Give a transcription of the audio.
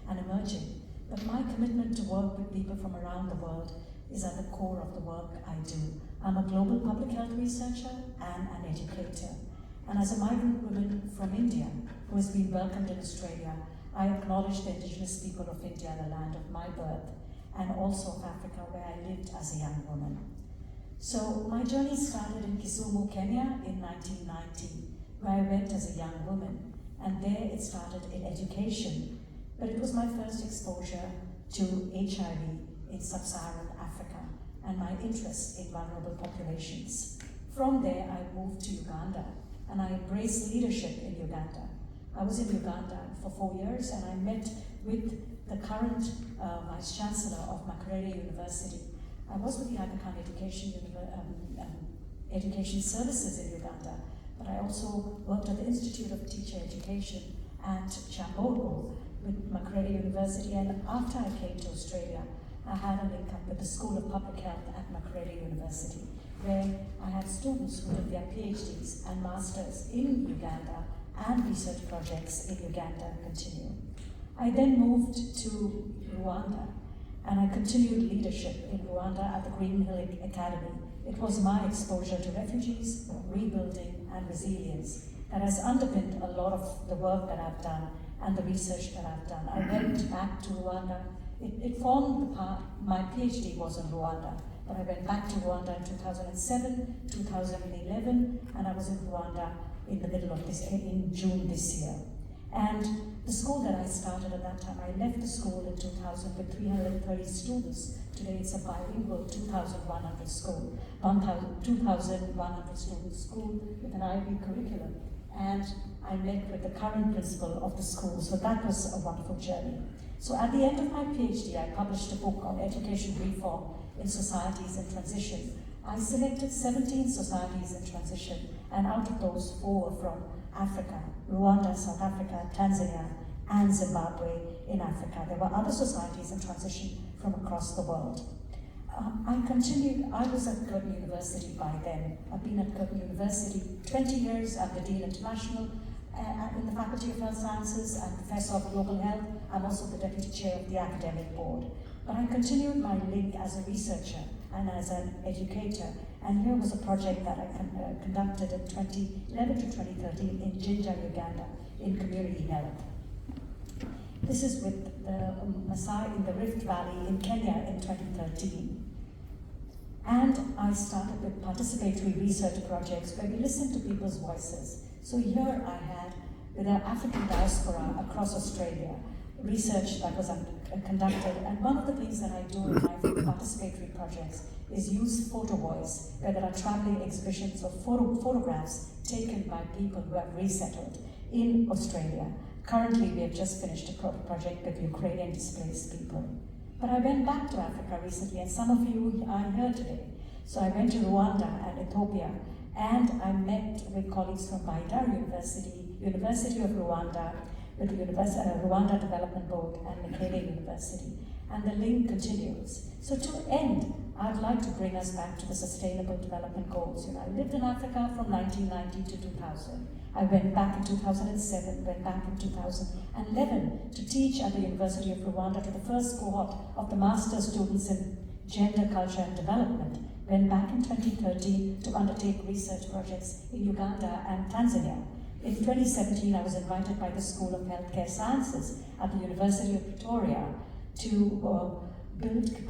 and emerging. But my commitment to work with people from around the world is at the core of the work I do. I'm a global public health researcher and an educator. And as a migrant woman from India who has been welcomed in Australia, I acknowledge the indigenous people of India, the land of my birth, and also of Africa, where I lived as a young woman. So my journey started in Kisumu, Kenya in 1990, where I went as a young woman. And there it started in education. But it was my first exposure to HIV in sub-Saharan Africa and my interest in vulnerable populations. From there, I moved to Uganda and I embraced leadership in Uganda. I was in Uganda for 4 years and I met with the current Vice Chancellor of Makerere University. I was with the Aga Khan Education Services in Uganda, but I also worked at the Institute of Teacher Education at Chambogo with Makerere University, and after I came to Australia, I had a link up with the School of Public Health at Makerere University, where I had students who did their PhDs and Masters in Uganda and research projects in Uganda continue. I then moved to Rwanda, and I continued leadership in Rwanda at the Green Hill Academy. It was my exposure to refugees, rebuilding, and resilience that has underpinned a lot of the work that I've done and the research that I've done. I went back to Rwanda. It formed the part, my PhD was in Rwanda, but I went back to Rwanda in 2007, 2011, and I was in Rwanda in the middle of in June this year. And the school that I started at that time, I left the school in 2000 with 330 students. Today it's a bilingual 2,100 school, 2,100 student school with an IB curriculum. And I met with the current principal of the school, so that was a wonderful journey. So at the end of my PhD, I published a book on education reform in societies in transition. I selected 17 societies in transition, and out of those, 4 from Africa: Rwanda, South Africa, Tanzania, and Zimbabwe in Africa. There were other societies in transition from across the world. I was at Curtin University by then. I've been at Curtin University 20 years. I'm the Dean International in the Faculty of Health Sciences and Professor of Global Health. I'm also the Deputy Chair of the Academic Board. But I continued my link as a researcher and as an educator. And here was a project that I conducted in 2011 to 2013 in Jinja, Uganda, in community health. This is with the Maasai in the Rift Valley in Kenya in 2013. And I started with participatory research projects where we listened to people's voices. So here I had, with the African diaspora across Australia, research that was conducted. And one of the things that I do in my participatory projects is use photo voice, where there are traveling exhibitions of photographs taken by people who have resettled in Australia. Currently, we have just finished a project with Ukrainian displaced people. But I went back to Africa recently, and some of you are here today. So I went to Rwanda and Ethiopia, and I met with colleagues from Baidar University, University of Rwanda, with the Rwanda Development Board and Makerere University. And the link continues. So to end, I'd like to bring us back to the Sustainable Development Goals. I lived in Africa from 1990 to 2000. I went back in 2007, went back in 2011 to teach at the University of Rwanda to the first cohort of the master's students in gender, culture, and development. Went back in 2013 to undertake research projects in Uganda and Tanzania. In 2017, I was invited by the School of Healthcare Sciences at the University of Pretoria to build capacity